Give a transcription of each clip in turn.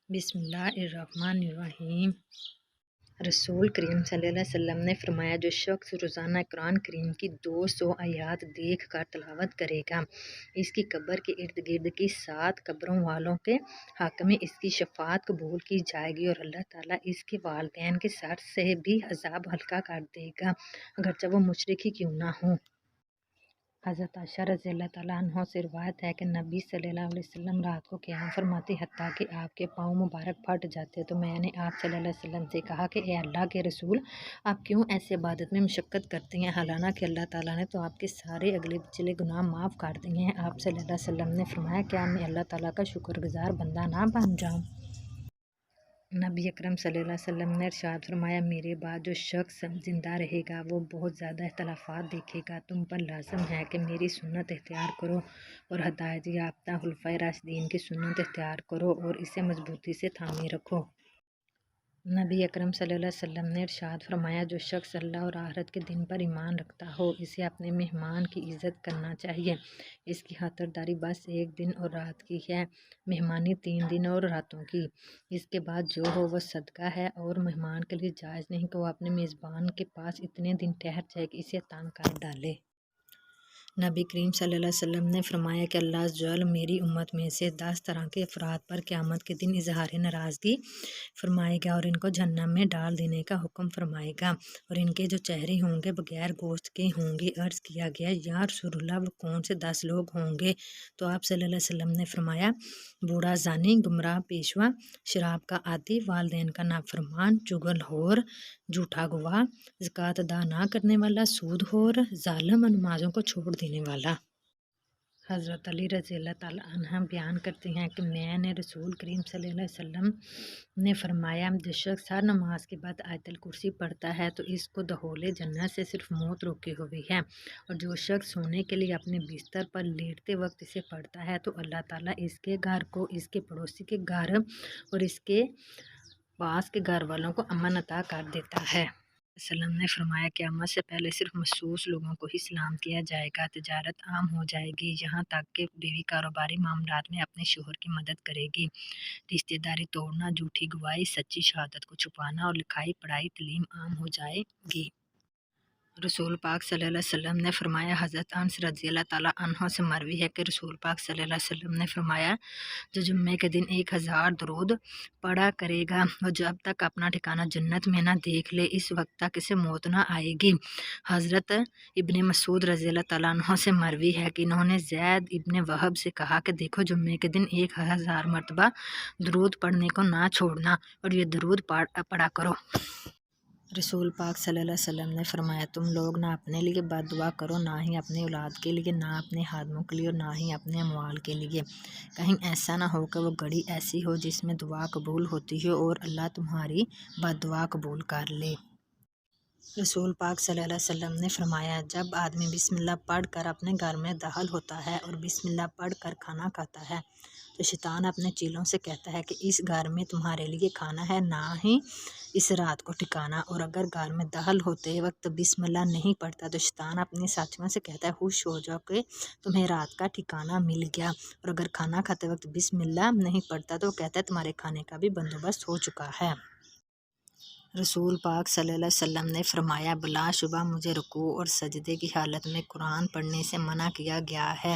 بسم اللہ الرحمن الرحیم۔ رسول کریم صلی اللہ علیہ وسلم نے فرمایا، جو شخص روزانہ قرآن کریم کی 200 آیات دیکھ کر تلاوت کرے گا، اس کی قبر کے ارد گرد کی 7 قبروں والوں کے حق میں اس کی شفاعت قبول کی جائے گی اور اللہ تعالیٰ اس کے والدین کے سر سے بھی عذاب ہلکا کر دے گا، اگرچہ وہ مشرک ہی کیوں نہ ہوں۔ حضرت عائشہ رضی اللہ تعالیٰ عنہ سے روایت ہے کہ نبی صلی اللہ علیہ وسلم رات کو قیام فرماتے حتیٰ کہ آپ کے پاؤں مبارک پھٹ جاتے، تو میں نے آپ صلی اللہ علیہ وسلم سے کہا کہ اے اللہ کے رسول، آپ کیوں ایسے عبادت میں مشقت کرتے ہیں، حالانکہ اللہ تعالیٰ نے تو آپ کے سارے اگلے پچھلے گناہ معاف کر دیے ہیں۔ آپ صلی اللہ علیہ وسلم نے فرمایا، کیا میں اللہ تعالیٰ کا شکر گزار بندہ نہ بن جاؤں؟ نبی اکرم صلی اللہ علیہ وسلم نے ارشاد فرمایا، میرے بعد جو شخص زندہ رہے گا وہ بہت زیادہ اختلافات دیکھے گا، تم پر لازم ہے کہ میری سنت اختیار کرو اور ہدایت یافتہ خلفائے راشدین کی سنت اختیار کرو اور اسے مضبوطی سے تھامے رکھو۔ نبی اکرم صلی اللہ علیہ وسلم نے ارشاد فرمایا، جو شخص اللہ اور آخرت کے دن پر ایمان رکھتا ہو، اسے اپنے مہمان کی عزت کرنا چاہیے۔ اس کی خاطرداری بس ایک دن اور رات کی ہے، مہمانی 3 دن اور راتوں کی۔ اس کے بعد جو ہو وہ صدقہ ہے، اور مہمان کے لیے جائز نہیں کہ وہ اپنے میزبان کے پاس اتنے دن ٹھہر جائے کہ اسے تنگ کر ڈالے۔ نبی کریم صلی اللہ علیہ وسلم نے فرمایا کہ اللہ عز و جل میری امت میں سے 10 طرح کے افراد پر قیامت کے دن اظہار ناراضگی فرمائے گا اور ان کو جہنم میں ڈال دینے کا حکم فرمائے گا، اور ان کے جو چہرے ہوں گے بغیر گوشت کے ہوں گے۔ عرض کیا گیا، یا رسول اللہ، وہ کون سے 10 لوگ ہوں گے؟ تو آپ صلی اللہ علیہ وسلم نے فرمایا، بوڑھا زانی، گمراہ پیشوا، شراب کا عادی، والدین کا نافرمان، چغل خور، جھوٹا گواہ، زکوٰۃ ادا نہ کرنے والا، سود خور، ظالم اور نمازوں کو چھوڑ دینے والا۔ حضرت علی رضی اللہ تعالیٰ عنہ بیان کرتے ہیں کہ میں نے رسول کریم صلی اللہ علیہ وسلم نے فرمایا، جو شخص ہر نماز کے بعد آیت الکرسی پڑھتا ہے تو اس کو دخول جنت سے صرف موت روکے ہوئی ہے، اور جو شخص سونے کے لیے اپنے بستر پر لیٹتے وقت اسے پڑھتا ہے تو اللہ تعالیٰ اس کے گھر کو اس کے پڑوسی کے گھر اور اس کے پاس کے گھر والوں کو امن عطا کر دیتا ہے۔ وسلم نے فرمایا، قیامت سے پہلے صرف مخصوص لوگوں کو ہی سلام کیا جائے گا، تجارت عام ہو جائے گی، یہاں تک کہ بیوی کاروباری معاملات میں اپنے شوہر کی مدد کرے گی، رشتہ داری توڑنا، جھوٹی گواہی، سچی شہادت کو چھپانا اور لکھائی پڑھائی تعلیم عام ہو جائے گی۔ رسول پاک صلی اللہ علیہ وسلم نے فرمایا، حضرت انس رضی اللہ تعالیٰ عنہ سے مروی ہے کہ رسول پاک صلی اللہ علیہ وسلم نے فرمایا، جو جمعے کے دن 1000 درود پڑھا کرے گا وہ جب تک اپنا ٹھکانہ جنت میں نہ دیکھ لے اس وقت تک اسے موت نہ آئے گی۔ حضرت ابن مسعود رضی اللہ تعالیٰ عنہ سے مروی ہے کہ انہوں نے زید ابن وہب سے کہا کہ دیکھو، جمعے کے دن 1000 مرتبہ درود پڑھنے کو نہ چھوڑنا اور یہ درود پڑھا کرو۔ رسول پاک صلی اللہ علیہ وسلم نے فرمایا، تم لوگ نہ اپنے لیے بد دعا کرو، نہ ہی اپنے اولاد کے لیے، نہ اپنے خادموں کے لیے، اور نہ ہی اپنے اموال کے لیے، کہیں ایسا نہ ہو کہ وہ گھڑی ایسی ہو جس میں دعا قبول ہوتی ہو اور اللہ تمہاری بد دعا قبول کر لے۔ رسول پاک صلی اللہ علیہ وسلم نے فرمایا، جب آدمی بسم اللہ پڑھ کر اپنے گھر میں داخل ہوتا ہے اور بسم اللہ پڑھ کر کھانا کھاتا ہے تو شیطان اپنے چیلوں سے کہتا ہے کہ اس گھر میں تمہارے لیے کھانا ہے، نہ ہی اس رات کو ٹھکانا، اور اگر گھر میں داخل ہوتے وقت بسم اللہ نہیں پڑھتا تو شیطان اپنے ساتھیوں سے کہتا ہے، خوش ہو جاؤ کہ تمہیں رات کا ٹھکانہ مل گیا، اور اگر کھانا کھاتے وقت بسم اللہ نہیں پڑھتا تو وہ کہتا ہے تمہارے کھانے کا بھی بندوبست ہو چکا ہے۔ رسول پاک صلی اللہ علیہ وسلم نے فرمایا، بلا شبہ مجھے رکوع اور سجدے کی حالت میں قرآن پڑھنے سے منع کیا گیا ہے۔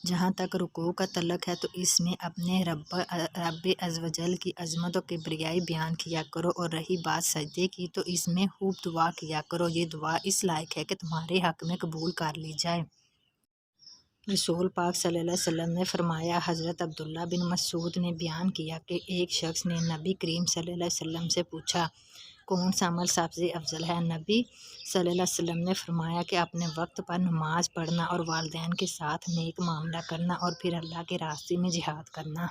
جہاں تک رکوع کا تعلق ہے تو اس میں اپنے رب عز و جل کی عظمت و کبریائی بیان کیا کرو، اور رہی بات سجدے کی تو اس میں خوب دعا کیا کرو، یہ دعا اس لائق ہے کہ تمہارے حق میں قبول کر لی جائے۔ رسول پاک صلی اللہ علیہ وسلم نے فرمایا، حضرت عبداللہ بن مسعود نے بیان کیا کہ ایک شخص نے نبی کریم صلی اللہ علیہ وسلم سے پوچھا، کون سا عمل سب سے افضل ہے؟ نبی صلی اللہ علیہ وسلم نے فرمایا کہ اپنے وقت پر نماز پڑھنا اور والدین کے ساتھ نیک معاملہ کرنا اور پھر اللہ کے راستے میں جہاد کرنا۔